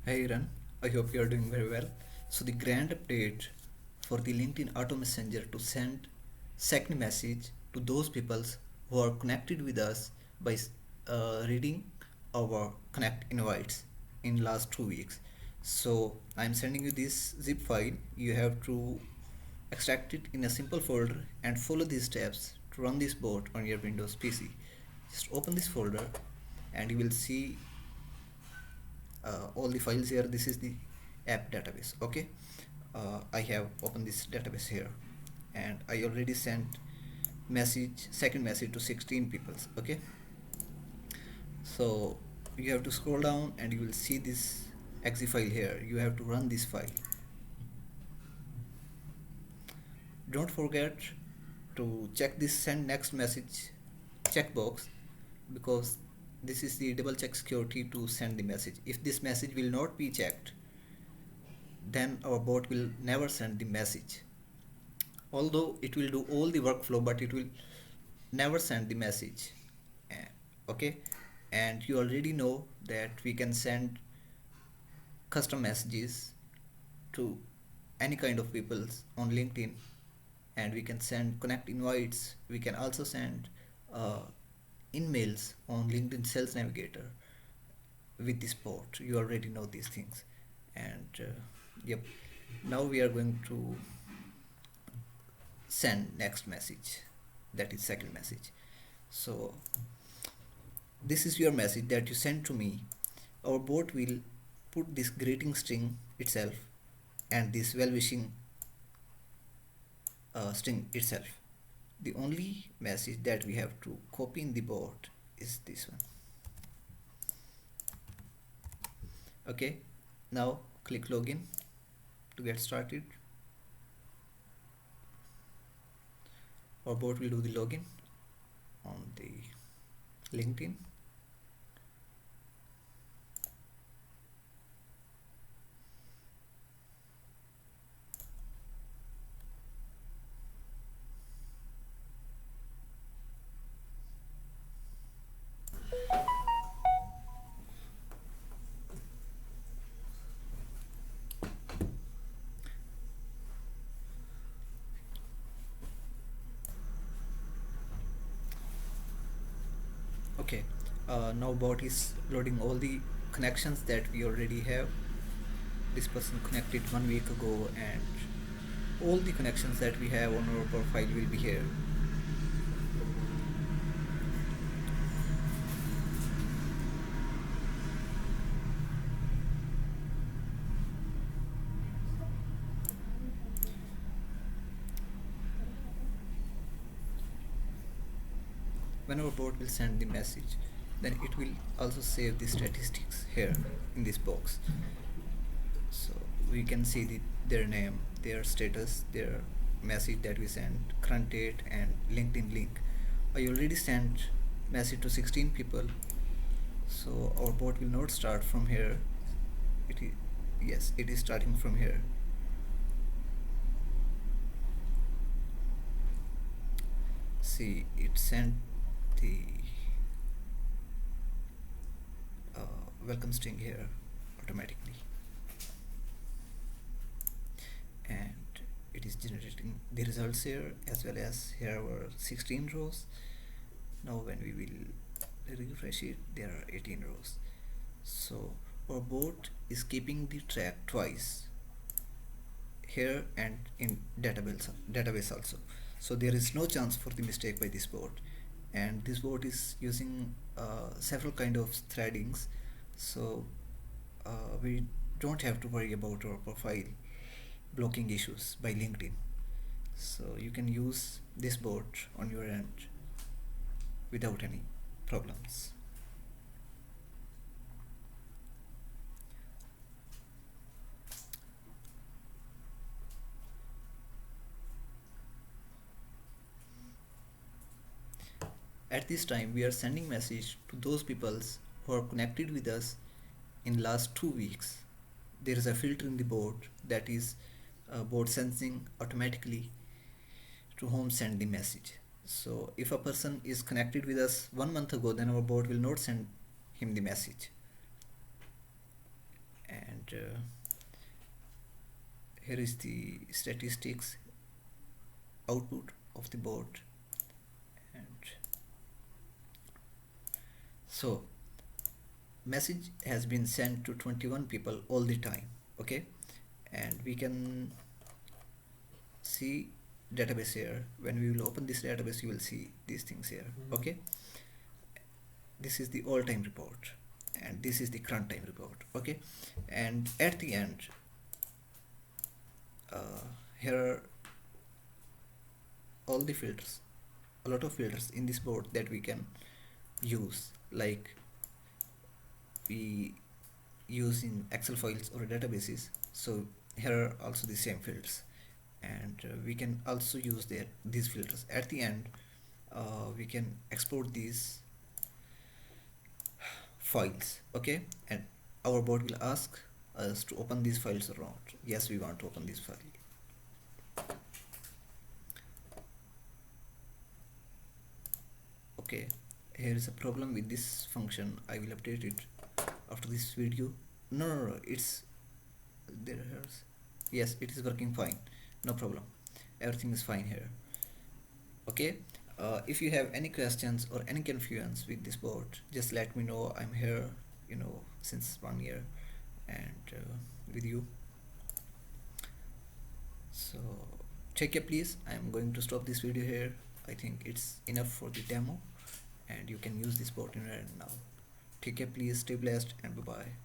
Hey Ran, I hope you are doing very well. So the grand update for the LinkedIn Auto Messenger to send second message to those people who are connected with us by reading our connect invites in last 2 weeks. So I'm sending you this zip file. You have to extract it in a simple folder and follow these steps to run this bot on your Windows PC. Just open this folder and you will see all the files here. This is the app database. Okay, I have opened this database here and I already sent second message to 16 people. Okay, so you have to scroll down and you will see this exe file here. You have to run this file. Don't forget to check this send next message checkbox, because this is the double check security to send the message. If this message will not be checked, then our bot will never send the message. Although it will do all the workflow, but it will never send the message. Okay, and you already know that we can send custom messages to any kind of peoples on LinkedIn, and we can send connect invites. We can also send uh, emails on LinkedIn Sales Navigator with this bot. You already know these things, and yep. Now we are going to send next message, that is second message. So this is your message that you sent to me. Our bot will put this greeting string itself and this well-wishing string itself. The only message that we have to copy in the bot is this one. Okay, now click login to get started. Our bot will do the login on the LinkedIn. Okay, now bot is loading all the connections that we already have. This person connected 1 week ago, and all the connections that we have on our profile will be here. When our bot will send the message, then it will also save the statistics here in this box. So we can see their name, their status, their message that we sent, current date, and LinkedIn link. I already sent message to 16 people, so our bot will not start from here. It is, yes, it is starting from here. See, it sent the welcome string here automatically, and it is generating the results here, as well as here were 16 rows. Now when we will refresh it, there are 18 rows. So our bot is keeping the track twice, here and in database also. So there is no chance for the mistake by this bot, and this bot is using several kind of threadings. So we don't have to worry about our profile blocking issues by LinkedIn. So you can use this bot on your end without any problems. At this time, we are sending message to those peoples who are connected with us in last 2 weeks. There is a filter in the board that is board sensing automatically to whom send the message. So if a person is connected with us 1 month ago, then our board will not send him the message. And and here is the statistics output of the bot. And so message has been sent to 21 people all the time. Okay, and we can see database here. When we will open this database, you will see these things here. Okay, this is the all time report and this is the current time report. Okay, and at the end here are all the filters, a lot of filters in this board that we can use, like we use in Excel files or databases. So here are also the same fields, and we can also use these filters. At the end we can export these files. Okay, and our bot will ask us to open these files or not. Yes, we want to open this file. Okay, here is a problem with this function. I will update it after this video. No, it's there. Yes, it is working fine, no problem, everything is fine here. Okay, if you have any questions or any confusions with this board, just let me know. I'm here, since 1 year, and with you. So take care please. I'm going to stop this video here. I think it's enough for the demo, and you can use this board in right now. Take care please, stay blessed, and bye bye.